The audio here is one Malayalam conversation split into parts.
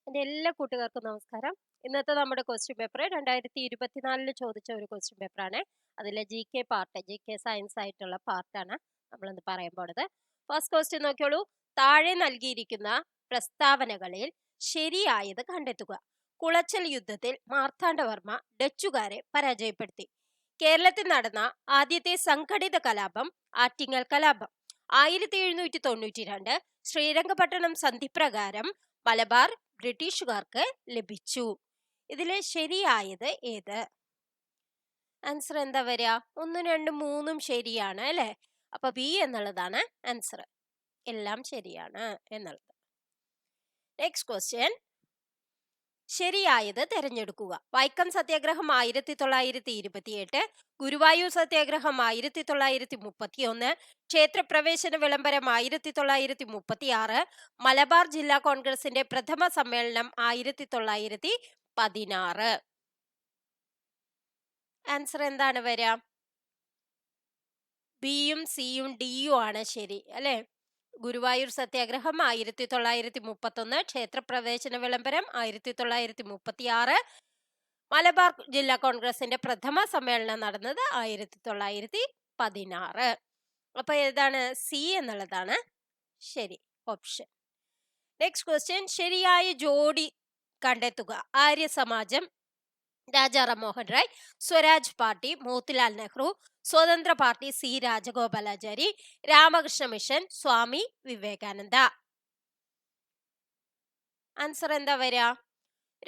എൻ്റെ എല്ലാ കൂട്ടുകാർക്കും നമസ്കാരം. ഇന്നത്തെ നമ്മുടെ ക്വസ്റ്റ്യൻ പേപ്പർ 2024 ചോദിച്ച ഒരു ക്വസ്റ്റ്യൻ പേപ്പറാണ്. അതിലെ ജി കെ സയൻസ് ആയിട്ടുള്ള പാർട്ടാണ് നമ്മളിന്ന് പറയാൻ പോണത്. ഫസ്റ്റ് ക്വസ്റ്റ്യൻ നോക്കിയോളൂ. താഴെ നൽകിയിരിക്കുന്ന പ്രസ്താവനകളിൽ ശരിയായത് കണ്ടെത്തുക. കുളച്ചൽ യുദ്ധത്തിൽ മാർത്താണ്ഡവർമ്മ ഡച്ചുകാരെ പരാജയപ്പെടുത്തി. കേരളത്തിൽ നടന്ന ആദ്യത്തെ സംഘടിത കലാപം ആറ്റിങ്ങൽ കലാപം. 1792 ശ്രീരംഗപട്ടണം സന്ധിപ്രകാരം മലബാർ ബ്രിട്ടീഷുകാർക്ക് ലഭിച്ചു. ഇതിലെ ശരിയായത് ഏത്? ആൻസർ എന്താ വരിക? 1, 2, 3 ശരിയാണ് അല്ലെ? അപ്പൊ ബി എന്നുള്ളതാണ് ആൻസർ. എല്ലാം ശരിയാണ് എന്നുള്ളത്. നെക്സ്റ്റ് ക്വസ്റ്റ്യൻ, ശരിയായത് തിരഞ്ഞെടുക്കുക. വൈക്കം സത്യാഗ്രഹം 1928, ഗുരുവായൂർ സത്യാഗ്രഹം 1931, ക്ഷേത്രപ്രവേശന വിളംബരം 1936, മലബാർ ജില്ലാ കോൺഗ്രസിന്റെ പ്രഥമ സമ്മേളനം 1916. ആൻസർ എന്താണ് വരിക? ബിയും സിയും ഡിയും ആണ് ശരി അല്ലെ? ഗുരുവായൂർ സത്യാഗ്രഹം 1931, ക്ഷേത്രപ്രവേശന വിളംബരം 1936, മലബാർ ജില്ലാ കോൺഗ്രസിന്റെ പ്രഥമ സമ്മേളനം നടന്നത് 1916. അപ്പൊ ഏതാണ്? സി എന്നുള്ളതാണ് ശരി ഓപ്ഷൻ. നെക്സ്റ്റ് ക്വസ്റ്റ്യൻ, ശരിയായ ജോഡി കണ്ടെത്തുക. Arya Samaj Rajaram Mohan Roy, Swaraj party Motilal Nehru, Swatantra party C Rajagopalachari, Ramakrishna mission Swami Vivekananda. Answer എന്താ വരിക?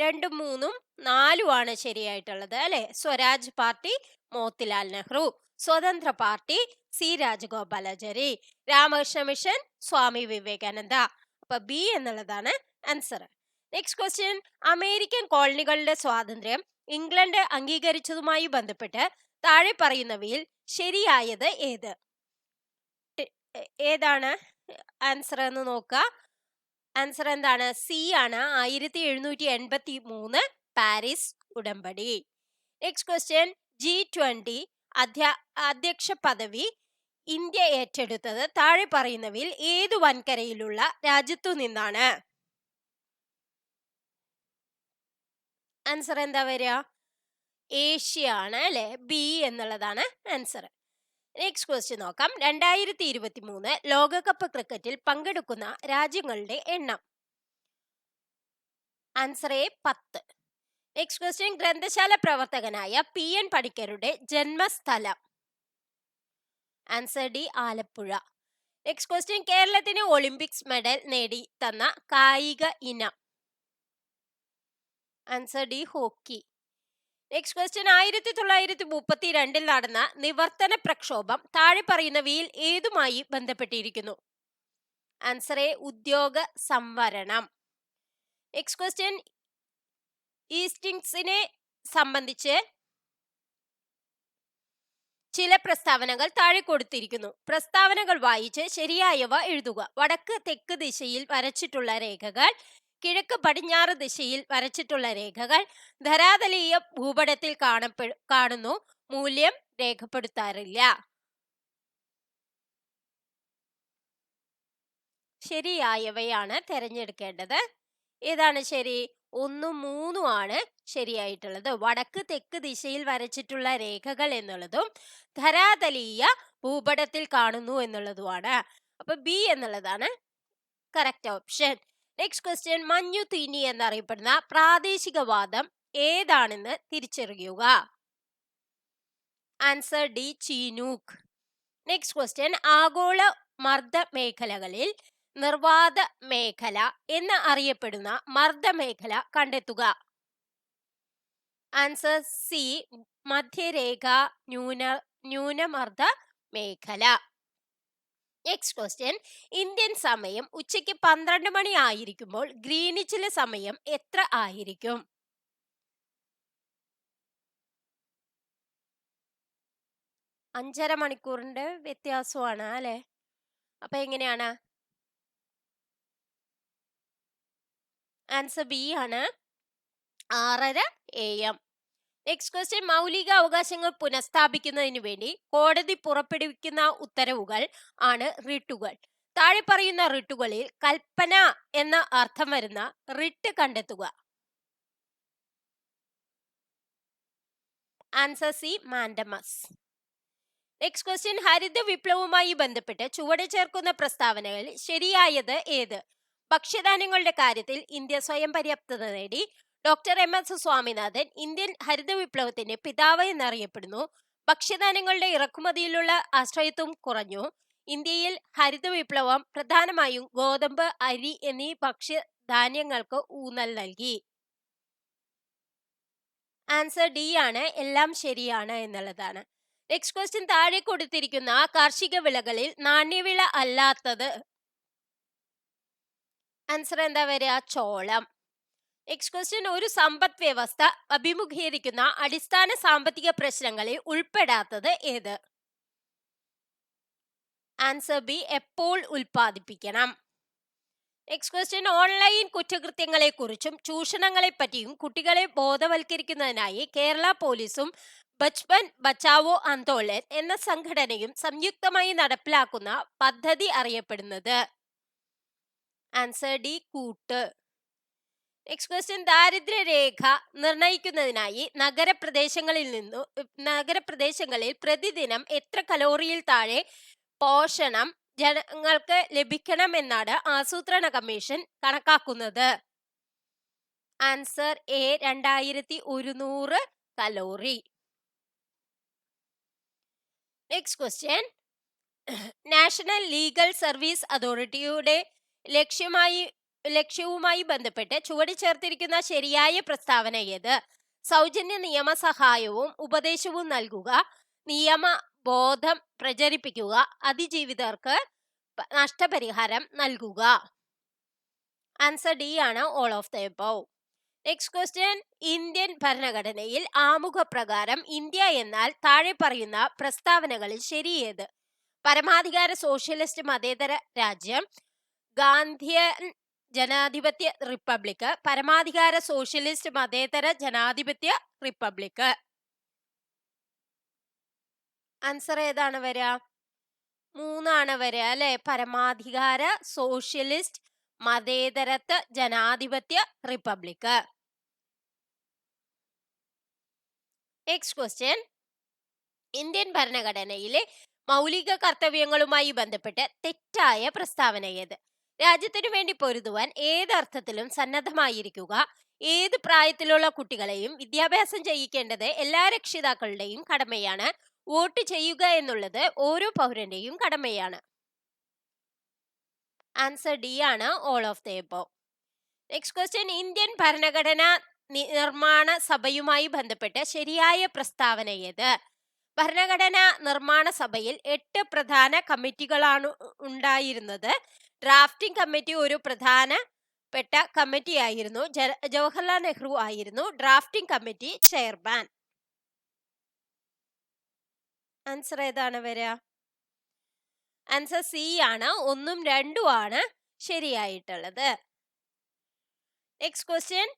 2, 3, 4 ആണ് ശരിയായിട്ടുള്ളത് അല്ലെ? Swaraj party Motilal Nehru, Swatantra party C Rajagopalachari, Ramakrishna mission Swami Vivekananda. അപ്പൊ ബി എന്നുള്ളതാണ് ആൻസർ. നെക്സ്റ്റ് ക്വസ്റ്റ്യൻ, അമേരിക്കൻ കോളനികളുടെ സ്വാതന്ത്ര്യം ഇംഗ്ലണ്ട് അംഗീകരിച്ചതുമായി ബന്ധപ്പെട്ട് താഴെ പറയുന്നവയിൽ ശരിയായത് ഏത്? ഏതാണ് ആൻസർ എന്ന് നോക്കുക. ആൻസർ എന്താണ്? സി ആണ്, 1783 പാരീസ് ഉടമ്പടി. നെക്സ്റ്റ് ക്വസ്റ്റ്യൻ, G20 അധ്യക്ഷ പദവി ഇന്ത്യ ഏറ്റെടുത്തത് താഴെ പറയുന്നവയിൽ ഏതു വൻകരയിലുള്ള രാജ്യത്തു നിന്നാണ്? ആൻസർ എന്താ വരിക? ഏഷ്യ ആണ് അല്ലെ? ബി എന്നുള്ളതാണ് ആൻസർ. നെക്സ്റ്റ് ക്വസ്റ്റ്യൻ നോക്കാം. 2023 ലോകകപ്പ് ക്രിക്കറ്റിൽ പങ്കെടുക്കുന്ന രാജ്യങ്ങളുടെ എണ്ണം. Answer A 10. നെക്സ്റ്റ് ക്വസ്റ്റ്യൻ, ഗ്രന്ഥശാല പ്രവർത്തകനായ PN പണിക്കരുടെ ജന്മസ്ഥലം. Answer D Alappuzha. Next question, കേരളത്തിന് ഒളിമ്പിക്സ് മെഡൽ നേടി തന്ന കായിക ഇനം. Answer D hockey. Next question, 1932 നടന്ന നിവർത്തന പ്രക്ഷോഭം താഴെ പറയുന്നവയിൽ ഏതുമായി ബന്ധപ്പെട്ടിരിക്കുന്നു? ആൻസർ എ ഉദ്യോഗ സംവരണം. നെക്സ്റ്റ് ക്വസ്റ്റ്യൻ, ഈസ്റ്റിങ്സിനെ സംബന്ധിച്ച് ചില പ്രസ്താവനകൾ താഴെ കൊടുത്തിരിക്കുന്നു. പ്രസ്താവനകൾ വായിച്ച് ശരിയായവ എഴുതുക. വടക്ക് തെക്ക് ദിശയിൽ വരച്ചിട്ടുള്ള രേഖകൾ, കിഴക്ക് പടിഞ്ഞാറ് ദിശയിൽ വരച്ചിട്ടുള്ള രേഖകൾ ധരാതലീയ ഭൂപടത്തിൽ കാണുന്നു, മൂല്യം രേഖപ്പെടുത്താറില്ല. ശരിയായവയാണ് തിരഞ്ഞെടുക്കേണ്ടത്. ഏതാണ് ശരി? 1, 3 ആണ് ശരിയായിട്ടുള്ളത്. വടക്ക് തെക്ക് ദിശയിൽ വരച്ചിട്ടുള്ള രേഖകൾ എന്നുള്ളതും ധരാതലീയ ഭൂപടത്തിൽ കാണുന്നു എന്നുള്ളതുമാണ്. അപ്പൊ ബി എന്നുള്ളതാണ് കറക്റ്റ് ഓപ്ഷൻ. നെക്സ്റ്റ് ക്വസ്റ്റ്യൻ, മഞ്ഞു തീനി എന്നറിയപ്പെടുന്ന പ്രാദേശികവാദം ഏതാണെന്ന് തിരിച്ചറിയുക. Answer D chinook. Next question, ആഗോള മർദ്ദ മേഖലകളിൽ നിർവാത മേഖല എന്ന് അറിയപ്പെടുന്ന മർദ്ദമേഖല കണ്ടെത്തുക. ആൻസർ സി മധ്യരേഖ ന്യൂനമർദ്ദ മേഖല. നെക്സ്റ്റ് ക്വസ്റ്റ്യൻ, ഇന്ത്യൻ സമയം ഉച്ചയ്ക്ക് 12 മണി ആയിരിക്കുമ്പോൾ ഗ്രീനിച്ചിലെ സമയം എത്ര ആയിരിക്കും? അഞ്ചര മണിക്കൂറിന്റെ വ്യത്യാസമാണ് അല്ലെ? അപ്പൊ എങ്ങനെയാണ്? ആൻസർ ബി ആണ്, 6:30 AM. നെക്സ്റ്റ് ക്വസ്റ്റ്യൻ, മൗലിക അവകാശങ്ങൾ പുനഃസ്ഥാപിക്കുന്നതിന് വേണ്ടി കോടതി പുറപ്പെടുവിക്കുന്ന ഉത്തരവുകൾ ആണ് റിട്ടുകൾ. താഴെ പറയുന്ന റിട്ടുകളിൽ കൽപ്പന എന്ന അർത്ഥം വരുന്ന റിട്ട് കണ്ടെത്തുക. Answer C, mandamus. Next question, ഹരിത വിപ്ലവവുമായി ബന്ധപ്പെട്ട് ചുവടെ ചേർക്കുന്ന പ്രസ്താവനകളിൽ ശരിയായത് ഏത്? ഭക്ഷ്യധാന്യങ്ങളുടെ കാര്യത്തിൽ ഇന്ത്യ സ്വയം പര്യാപ്തത നേടി. ഡോക്ടർ MS സ്വാമിനാഥൻ ഇന്ത്യൻ ഹരിത വിപ്ലവത്തിന്റെ പിതാവ് എന്നറിയപ്പെടുന്നു. ഭക്ഷ്യധാന്യങ്ങളുടെ ഇറക്കുമതിയിലുള്ള ആശ്രയത്വം കുറഞ്ഞു. ഇന്ത്യയിൽ ഹരിത വിപ്ലവം പ്രധാനമായും ഗോതമ്പ്, അരി എന്നീ ഭക്ഷ്യധാന്യങ്ങൾക്ക് ഊന്നൽ നൽകി. ആൻസർ ഡി ആണ്, എല്ലാം ശരിയാണ് എന്നുള്ളതാണ്. നെക്സ്റ്റ് ക്വസ്റ്റ്യൻ, താഴെ കൊടുത്തിരിക്കുന്ന കാർഷിക വിളകളിൽ നാണ്യവിള അല്ലാത്തത്. ആൻസർ എന്താ വരിക? ചോളം. നെക്സ്റ്റ് ക്വസ്റ്റ്യൻ, ഒരു സമ്പദ് വ്യവസ്ഥ അഭിമുഖീകരിക്കുന്ന അടിസ്ഥാന സാമ്പത്തിക പ്രശ്നങ്ങളിൽ ഉൾപ്പെടാത്തത് ഏത്? ആൻസർ ബി, എപ്പോൾ ഉൽപ്പാദിപ്പിക്കണം. നെക്സ്റ്റ് ക്വസ്റ്റ്യൻ, ഓൺലൈൻ കുറ്റകൃത്യങ്ങളെ കുറിച്ചും ചൂഷണങ്ങളെ പറ്റിയും കുട്ടികളെ ബോധവൽക്കരിക്കുന്നതിനായി കേരള പോലീസും ബച്പൻ ബച്ചാവോ ആന്തോളൻ എന്ന സംഘടനയും സംയുക്തമായി നടപ്പിലാക്കുന്ന പദ്ധതി അറിയപ്പെടുന്നത്? ആൻസർ ഡി, കൂട്ട്. നെക്സ്റ്റ് ക്വസ്റ്റ്യൻ, ദാരിദ്ര്യരേഖ നിർണയിക്കുന്നതിനായി നഗരപ്രദേശങ്ങളിൽ പ്രതിദിനം എത്ര കലോറിയിൽ താഴെ പോഷണം ജനങ്ങൾക്ക് ലഭിക്കണമെന്നാണ് ആസൂത്രണ കമ്മീഷൻ കണക്കാക്കുന്നത്? Answer A, 2100 calorie. Next question, national legal service അതോറിറ്റിയുടെ ലക്ഷ്യവുമായി ബന്ധപ്പെട്ട് ചുവടെ ചേർത്തിരിക്കുന്ന ശരിയായ പ്രസ്താവന ഏത്? സൗജന്യ നിയമസഹായവും ഉപദേശവും നൽകുക, നിയമബോധം പ്രചരിപ്പിക്കുക, അതിജീവിതർക്ക് നഷ്ടപരിഹാരം നൽകുക. ആൻസർ ഡി ആണ്, all of the above. Next question, Indian ഭരണഘടനയിൽ ആമുഖപ്രകാരം ഇന്ത്യ എന്നാൽ താഴെ പറയുന്ന പ്രസ്താവനകളിൽ ശരിയേത്? പരമാധികാര സോഷ്യലിസ്റ്റ് മതേതര രാജ്യം, ഗാന്ധിയൻ ജനാധിപത്യ റിപ്പബ്ലിക്, പരമാധികാര സോഷ്യലിസ്റ്റ് മതേതര ജനാധിപത്യ റിപ്പബ്ലിക്. ആൻസർ ഏതാണ് വരിക? 3 വരിക അല്ലെ? പരമാധികാര സോഷ്യലിസ്റ്റ് മതേതരത്വ ജനാധിപത്യ റിപ്പബ്ലിക്. നെക്സ്റ്റ് ക്വസ്റ്റ്യൻ, ഇന്ത്യൻ ഭരണഘടനയിലെ മൗലിക കർത്തവ്യങ്ങളുമായി ബന്ധപ്പെട്ട് തെറ്റായ പ്രസ്താവന ഏത്? രാജ്യത്തിനു വേണ്ടി പൊരുതുവാൻ ഏതർത്ഥത്തിലും സന്നദ്ധമായിരിക്കുക, ഏത് പ്രായത്തിലുള്ള കുട്ടികളെയും വിദ്യാഭ്യാസം ചെയ്യിക്കേണ്ടത് എല്ലാ രക്ഷിതാക്കളുടെയും കടമയാണ്, വോട്ട് ചെയ്യുക എന്നുള്ളത് ഓരോ പൗരന്റെയും കടമയാണ്. ആൻസർ ഡി ആണ്, all of the above. Next question, Indian ഭരണഘടന നിർമ്മാണ സഭയുമായി ബന്ധപ്പെട്ട് ശരിയായ പ്രസ്താവന ഏത്? ഭരണഘടനാ നിർമ്മാണ സഭയിൽ 8 പ്രധാന കമ്മിറ്റികളാണ് ഉണ്ടായിരുന്നത്. ഡ്രാഫ്റ്റിംഗ് കമ്മിറ്റി ഒരു പ്രധാനപ്പെട്ട കമ്മിറ്റിയായിരുന്നു. ജവഹർലാൽ നെഹ്റു ആയിരുന്നു ഡ്രാഫ്റ്റിംഗ് കമ്മിറ്റി ചെയർമാൻ. ആൻസർ ഏതാണ് വരിക? ആൻസർ സി ആണ്, 1ഉം 2ഉം ആണ് ശരിയായിട്ടുള്ളത്. നെക്സ്റ്റ് ക്വസ്റ്റ്യൻ,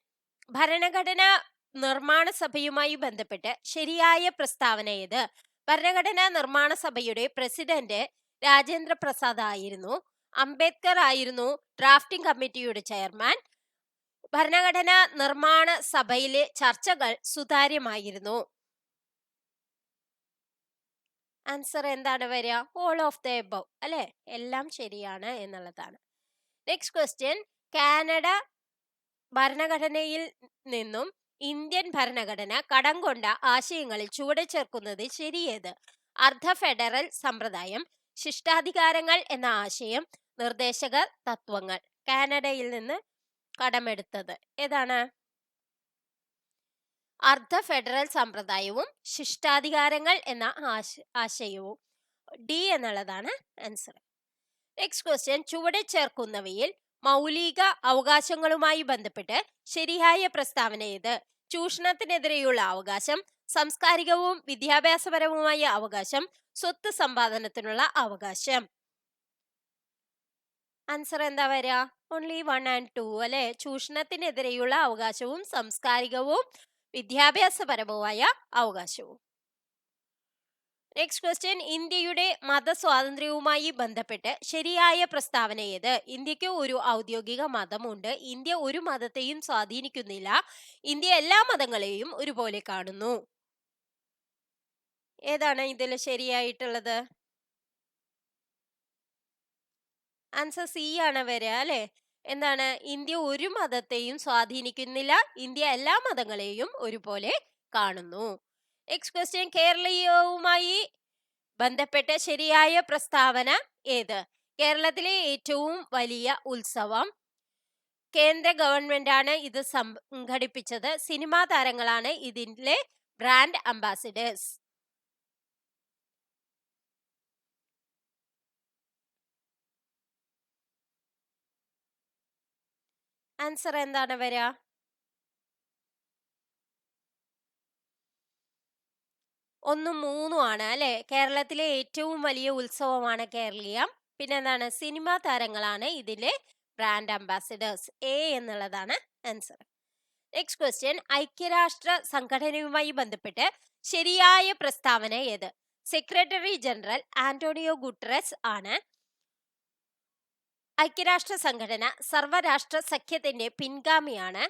ഭരണഘടനാ നിർമ്മാണ സഭയുമായി ബന്ധപ്പെട്ട് ശരിയായ പ്രസ്താവന ഏത്? ഭരണഘടനാ നിർമ്മാണ സഭയുടെ പ്രസിഡന്റ് രാജേന്ദ്ര പ്രസാദ് ആയിരുന്നു. അംബേദ്കർ ആയിരുന്നു ഡ്രാഫ്റ്റിംഗ് കമ്മിറ്റിയുടെ ചെയർമാൻ. ഭരണഘടനാ നിർമ്മാണ സഭയിലെ ചർച്ചകൾ സുതാര്യമായിരുന്നു. ആൻസർ എന്താണ് വരിക? ഓൾ ഓഫ് ദ എബോവ് അല്ലെ? എല്ലാം ശരിയാണ് എന്നുള്ളതാണ്. നെക്സ്റ്റ് ക്വസ്റ്റ്യൻ, കാനഡ ഭരണഘടനയിൽ നിന്നും ഇന്ത്യൻ ഭരണഘടന കടം കൊണ്ട ആശയങ്ങളിൽ ചുവടെ ചേർക്കുന്നത് ശരിയേത്? അർദ്ധ ഫെഡറൽ സമ്പ്രദായം, ശിഷ്ടാധികാരങ്ങൾ എന്ന ആശയം, നിർദ്ദേശക തത്വങ്ങൾ. കാനഡയിൽ നിന്ന് കടമെടുത്തത് ഏതാണ്? അർദ്ധ ഫെഡറൽ സമ്പ്രദായവും ശിഷ്ടാധികാരങ്ങൾ എന്ന ആശയവും. ഡി എന്നുള്ളതാണ് ആൻസർ. നെക്സ്റ്റ് ക്വസ്റ്റ്യൻ, ചുവടെ ചേർക്കുന്നവയിൽ മൗലിക അവകാശങ്ങളുമായി ബന്ധപ്പെട്ട് ശരിയായ പ്രസ്താവന ഏത്? ചൂഷണത്തിനെതിരെയുള്ള അവകാശം, സാംസ്കാരികവും വിദ്യാഭ്യാസപരവുമായ അവകാശം, സ്വത്ത് സമ്പാദനത്തിനുള്ള അവകാശം. ആൻസർ എന്താ വരിക? ഓൺലി 1 and 2 അല്ലെ? ചൂഷണത്തിനെതിരെയുള്ള അവകാശവും സാംസ്കാരികവും വിദ്യാഭ്യാസപരവുമായ അവകാശവും. നെക്സ്റ്റ് ക്വസ്റ്റ്യൻ, ഇന്ത്യയുടെ മതസ്വാതന്ത്ര്യവുമായി ബന്ധപ്പെട്ട് ശരിയായ പ്രസ്താവന ഏത്? ഇന്ത്യക്ക് ഒരു ഔദ്യോഗിക മതമുണ്ട്. ഇന്ത്യ ഒരു മതത്തെയും സ്വാധീനിക്കുന്നില്ല. ഇന്ത്യ എല്ലാ മതങ്ങളെയും ഒരുപോലെ കാണുന്നു. ഏതാണ് ഇതിൽ ശരിയായിട്ടുള്ളത്? ആൻസർ സി ആണ് വരിക അല്ലെ. എന്താണ്? ഇന്ത്യ ഒരു മതത്തെയും സ്വാധീനിക്കുന്നില്ല. ഇന്ത്യ എല്ലാ മതങ്ങളെയും ഒരുപോലെ കാണുന്നു. നെക്സ്റ്റ് ക്വസ്റ്റ്യൻ, കേരളീയവുമായി ബന്ധപ്പെട്ട ശരിയായ പ്രസ്താവന ഏത്? കേരളത്തിലെ ഏറ്റവും വലിയ ഉത്സവം കേന്ദ്ര ഗവൺമെന്റ് ആണ് ഇത് സംഘടിപ്പിച്ചത്. സിനിമാ താരങ്ങളാണ് ഇതിലെ ബ്രാൻഡ് അംബാസിഡേഴ്സ്. ആൻസർ എന്താണ് വരിക? 1, 3 ആണ് അല്ലെ. കേരളത്തിലെ ഏറ്റവും വലിയ ഉത്സവമാണ് കേരളീയം. പിന്നെ എന്താണ്? സിനിമാ താരങ്ങളാണ് ഇതിലെ ബ്രാൻഡ് അംബാസിഡേഴ്സ്. എ എന്നുള്ളതാണ് ആൻസർ. നെക്സ്റ്റ് ക്വസ്റ്റ്യൻ, ഐക്യരാഷ്ട്ര സംഘടനയുമായി ബന്ധപ്പെട്ട് ശരിയായ പ്രസ്താവന ഏത്? സെക്രട്ടറി ജനറൽ ആന്റോണിയോ ഗുട്ടറസ് ആണ്. ഐക്യരാഷ്ട്ര സംഘടന സർവരാഷ്ട്ര സഖ്യത്തിന്റെ പിൻഗാമിയാണ്.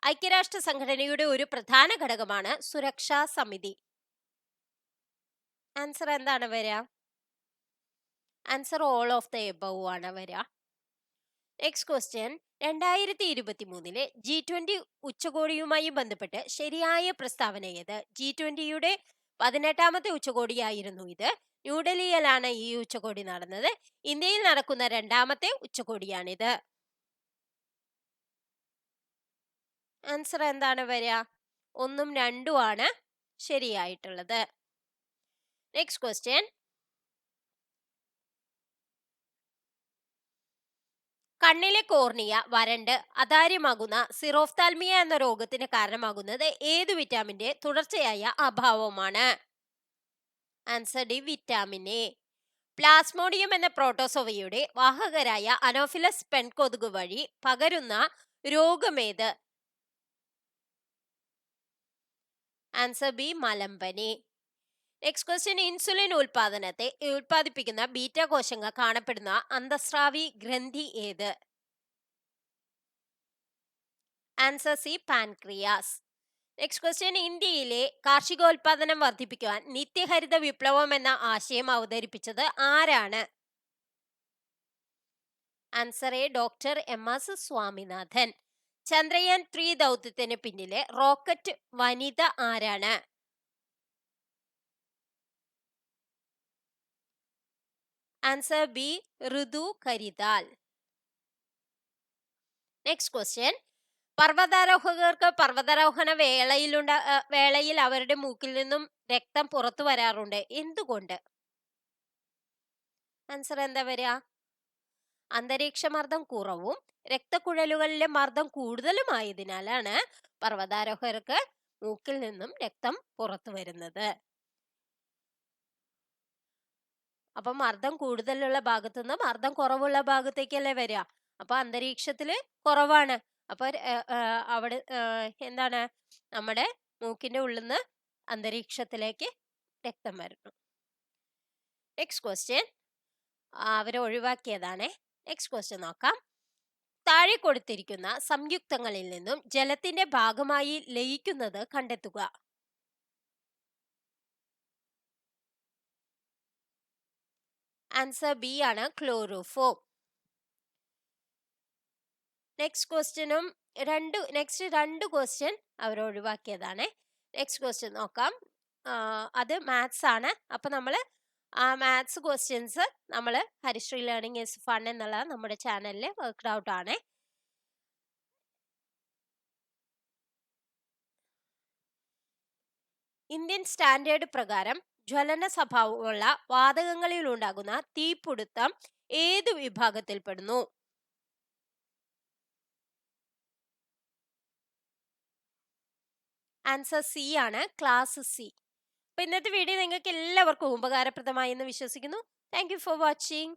ഐക്യരാഷ്ട്ര സംഘടനയുടെ ഒരു പ്രധാന ഘടകമാണ് സുരക്ഷാ സമിതി. ആൻസർ എന്താണ് വരിക? Answer all of the above ആണ് വരിക. നെക്സ്റ്റ് ക്വസ്റ്റ്യൻ, 2023 G20 ഉച്ചകോടിയുമായി ബന്ധപ്പെട്ട് ശരിയായ പ്രസ്താവന ഏത്? G20യുടെ 18ാമത്തെ ഉച്ചകോടിയായിരുന്നു ഇത്. ന്യൂഡൽഹിയിലാണ് ഈ ഉച്ചകോടി നടന്നത്. ഇന്ത്യയിൽ നടക്കുന്ന 2ാമത്തെ ഉച്ചകോടിയാണിത്. ആൻസർ എന്താണ് വരിക? 1ഉം 2ഉം ആണ് ശരിയായിട്ടുള്ളത്. നെക്സ്റ്റ് ക്വസ്റ്റ്യൻ, കണ്ണിലെ കോർണിയ വരണ്ട് അതാര്യമാകുന്ന സിറോഫ്താൽമിയ എന്ന രോഗത്തിന് കാരണമാകുന്നത് ഏത് വിറ്റാമിന്റെ തുടർച്ചയായ അഭാവമാണ്? Answer D, vitamin A. Plasmodium എന്ന പ്രോട്ടോസോവയുടെ വാഹകരായ അനോഫിലസ് പെൺകൊതുക് വഴി പകരുന്ന രോഗമേത്? ആൻസർ ബി, മലമ്പനി. നെക്സ്റ്റ് ക്വസ്റ്റ്യൻ, ഇൻസുലിൻ ഉൽപാദനത്തെ ഉൽപ്പാദിപ്പിക്കുന്ന ബീറ്റ കോശങ്ങൾ കാണപ്പെടുന്ന അന്തസ്രാവി ഗ്രന്ഥി ഏത്? Answer C, pancreas. Next question, ഇന്ത്യയിലെ കാർഷികോൽപാദനം വർദ്ധിപ്പിക്കുവാൻ നിത്യഹരിത വിപ്ലവം എന്ന ആശയം അവതരിപ്പിച്ചത് ആരാണ്? Answer A, doctor MS Swaminathan. Chandrayaan 3 ദൗത്യത്തിന് പിന്നിലെ റോക്കറ്റ് വനിത ആരാണ്? ആൻസർ ബി, ഋതു കരിതാൽ. നെക്സ്റ്റ് ക്വസ്റ്റ്യൻ, പർവ്വതാരോഹകർക്ക് പർവ്വതാരോഹണ വേളയിൽ അവരുടെ മൂക്കിൽ നിന്നും രക്തം പുറത്തു വരാറുണ്ട്. എന്തുകൊണ്ട്? ആൻസർ എന്താ വരിക? അന്തരീക്ഷമർദ്ദം കുറവും രക്തക്കുഴലുകളിലെ മർദ്ദം കൂടുതലുമായതിനാലാണ് പർവ്വതാരോഹകർക്ക് മൂക്കിൽ നിന്നും രക്തം പുറത്തു വരുന്നത്. അപ്പൊ മർദ്ദം കൂടുതലുള്ള ഭാഗത്തു നിന്ന് മർദ്ദം കുറവുള്ള ഭാഗത്തേക്കല്ലേ വരിക. അപ്പൊ അന്തരീക്ഷത്തില് കുറവാണ്. അപ്പൊ അവിടെ എന്താണ്? നമ്മുടെ മൂക്കിന്റെ ഉള്ളിൽ നിന്ന് അന്തരീക്ഷത്തിലേക്ക് രക്തം വരുന്നു. നെക്സ്റ്റ് ക്വസ്റ്റ്യൻ അവരെ ഒഴിവാക്കിയതാണ്. നെക്സ്റ്റ് ക്വസ്റ്റ്യൻ നോക്കാം. താഴെ കൊടുത്തിരിക്കുന്ന സംയുക്തങ്ങളിൽ നിന്നും ജലത്തിന്റെ ഭാഗമായി ലയിക്കുന്നത് കണ്ടെത്തുക. ആൻസർ ബി ആണ്, ക്ലോറോഫോം. നെക്സ്റ്റ് രണ്ട് ക്വസ്റ്റ്യൻ അവർ ഒഴിവാക്കിയതാണ്. നെക്സ്റ്റ് ക്വസ്റ്റ്യൻ നോക്കാം. അത് മാത്സ് ആണ്. അപ്പൊ നമ്മൾ ആ മാത്സ് ക്വസ്റ്റ്യൻസ് നമ്മൾ ഹരിശ്രീ ലേണിംഗ് ഈസ് ഫൺ എന്നുള്ള നമ്മുടെ ചാനലിൽ വർക്ക്ഡ് ഔട്ട് ആണ്. ഇന്ത്യൻ സ്റ്റാൻഡേർഡ് പ്രകാരം ജ്വലന സ്വഭാവമുള്ള വാതകങ്ങളിൽ ഉണ്ടാകുന്ന തീപിടുത്തം ഏത് വിഭാഗത്തിൽപ്പെടുന്നു? ആൻസർ സി ആണ്, ക്ലാസ് സി. അപ്പൊ ഇന്നത്തെ വീഡിയോ നിങ്ങൾക്ക് എല്ലാവർക്കും ഉപകാരപ്രദമായി എന്ന് വിശ്വസിക്കുന്നു. Thank you for watching.